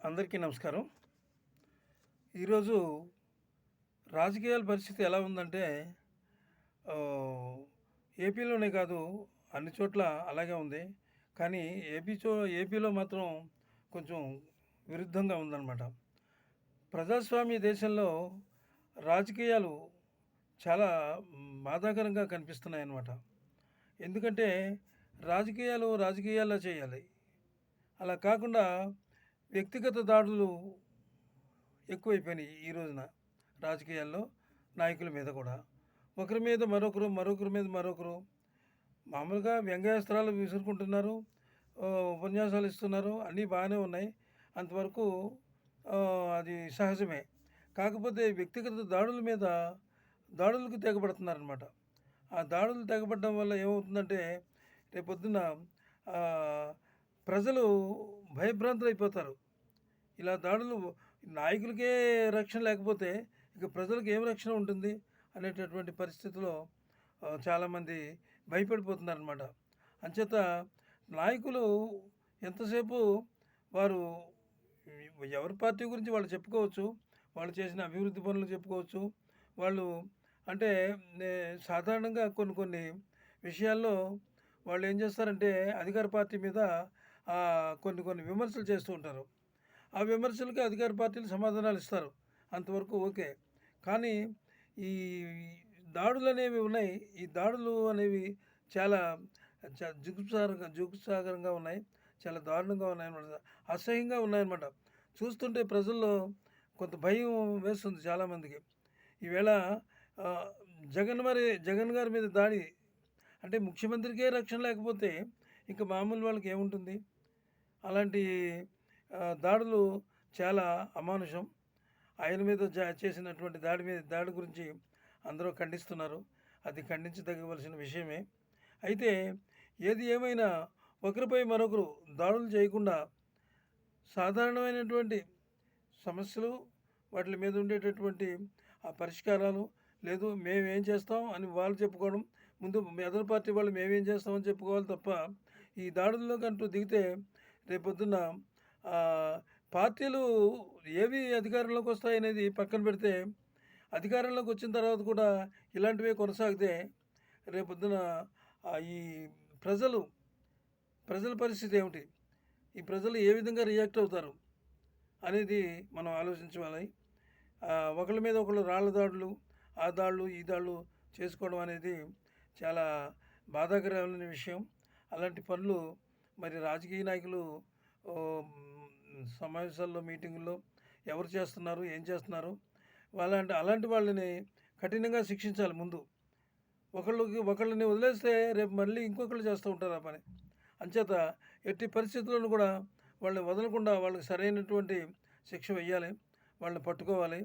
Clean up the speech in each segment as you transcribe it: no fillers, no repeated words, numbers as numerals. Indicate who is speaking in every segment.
Speaker 1: అందరికీ నమస్కారం. ఈరోజు రాజకీయాల పరిస్థితి ఎలా ఉందంటే ఆహ్, ఏపీలోనే కాదు అన్ని చోట్ల అలాగే ఉంది. కానీ ఏపీలో మాత్రం కొంచెం విరుద్ధంగా ఉందన్నమాట. ప్రజాస్వామ్య దేశంలో రాజకీయాలు చాలా బాధాకరంగా కనిపిస్తున్నాయన్నమాట. ఎందుకంటే రాజకీయాలు రాజకీయాల్లో చేయాలి. అలా కాకుండా వ్యక్తిగత దాడులు ఎక్కువైపోయినాయి ఈ రోజున రాజకీయాల్లో నాయకుల మీద కూడా. ఒకరి మీద మరొకరు, మరొకరి మీద మరొకరు మామూలుగా వ్యంగ్యాస్త్రాలు విసురుకుంటున్నారు. ఉపన్యాసాలు ఇస్తున్నారు. అన్నీ బాగానే ఉన్నాయి. అంతవరకు అది సహజమే. కాకపోతే వ్యక్తిగత దాడుల మీద దాడులకు తెగబడుతున్నారనమాట. ఆ దాడులు తెగబడడం వల్ల ఏమవుతుందంటే రేపొద్దున ఆహ్, ప్రజలు భయభ్రాంతులైపోతారు. ఇలా దాడులు నాయకులకే రక్షణ లేకపోతే ఇక ప్రజలకు ఏం రక్షణ ఉంటుంది అనేటటువంటి పరిస్థితిలో చాలామంది భయపడిపోతున్నారనమాట. అంచేత నాయకులు ఎంతసేపు వారు ఎవరి పార్టీ గురించి వాళ్ళు చెప్పుకోవచ్చు. వాళ్ళు చేసిన అభివృద్ధి పనులు చెప్పుకోవచ్చు. వాళ్ళు అంటే సాధారణంగా కొన్ని కొన్ని విషయాల్లో వాళ్ళు ఏం చేస్తారంటే అధికార పార్టీ మీద కొన్ని కొన్ని విమర్శలు చేస్తూ ఉంటారు. ఆ విమర్శలకి అధికార పార్టీలు సమాధానాలు ఇస్తారు. అంతవరకు ఓకే. కానీ ఈ దాడులనేవి ఉన్నాయి. ఈ దాడులు అనేవి చాలా జుగుప్సాకరంగా ఉన్నాయి. చాలా దారుణంగా ఉన్నాయన్నమాట. అసహ్యంగా ఉన్నాయన్నమాట. చూస్తుంటే ప్రజల్లో కొంత భయం వేస్తుంది చాలామందికి. ఈవేళ ఆహ్, జగన్ గారి మీద దాడి అంటే ముఖ్యమంత్రికే రక్షణ లేకపోతే ఇంక మామూలు వాళ్ళకి ఏముంటుంది? అలాంటి దాడులు చాలా అమానుషం. ఆయన మీద చేసినటువంటి దాడి గురించి అందరూ ఖండిస్తున్నారు. అది ఖండించదగవలసిన విషయమే. అయితే ఏది ఏమైనా ఒకరిపై మరొకరు దాడులు చేయకుండా సాధారణమైనటువంటి సమస్యలు వాటి మీద ఉండేటటువంటి ఆ పరిష్కారాలు లేదు మేమేం చేస్తాం అని వాళ్ళు చెప్పుకోవడం, ముందు ఎదరు పార్టీ వాళ్ళు మేమేం చేస్తామని చెప్పుకోవాలి తప్ప ఈ దాడుల్లోకంటూ దిగితే రేపొద్దున పార్టీలు ఏవి అధికారంలోకి వస్తాయనేది పక్కన పెడితే అధికారంలోకి వచ్చిన తర్వాత కూడా ఇలాంటివే కొనసాగితే రేపొద్దున ఈ ప్రజల పరిస్థితి ఏమిటి? ఈ ప్రజలు ఏ విధంగా రియాక్ట్ అవుతారు అనేది మనం ఆలోచించాలి. ఒకళ్ళ మీద ఒకళ్ళు రాళ్ళ దాడులు, ఆ దాడులు, ఈ దాడులు చేసుకోవడం అనేది చాలా బాధాకరమైన విషయం. అలాంటి పనులు మరి రాజకీయ నాయకులు సమావేశాల్లో, మీటింగుల్లో ఎవరు చేస్తున్నారు, ఏం చేస్తున్నారు? అలాంటి వాళ్ళని కఠినంగా శిక్షించాలి ముందు. ఒకళ్ళని వదిలేస్తే రేపు మళ్ళీ ఇంకొకళ్ళు చేస్తూ ఉంటారు ఆ పని. అంచేత ఎట్టి పరిస్థితుల్లోనూ కూడా వాళ్ళని వదలకుండా వాళ్ళకి సరైనటువంటి శిక్ష వెయ్యాలి. వాళ్ళని పట్టుకోవాలి.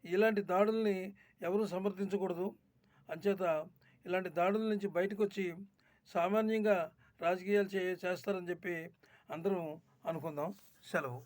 Speaker 1: ఇలాంటి దాడుల్ని ఎవరూ సమర్థించకూడదు. అంచేత ఇలాంటి దాడుల నుంచి బయటకొచ్చి సామాన్యంగా రాజకీయాలు చేస్తారని చెప్పి అందరం అనుకుందాం. సెలవు.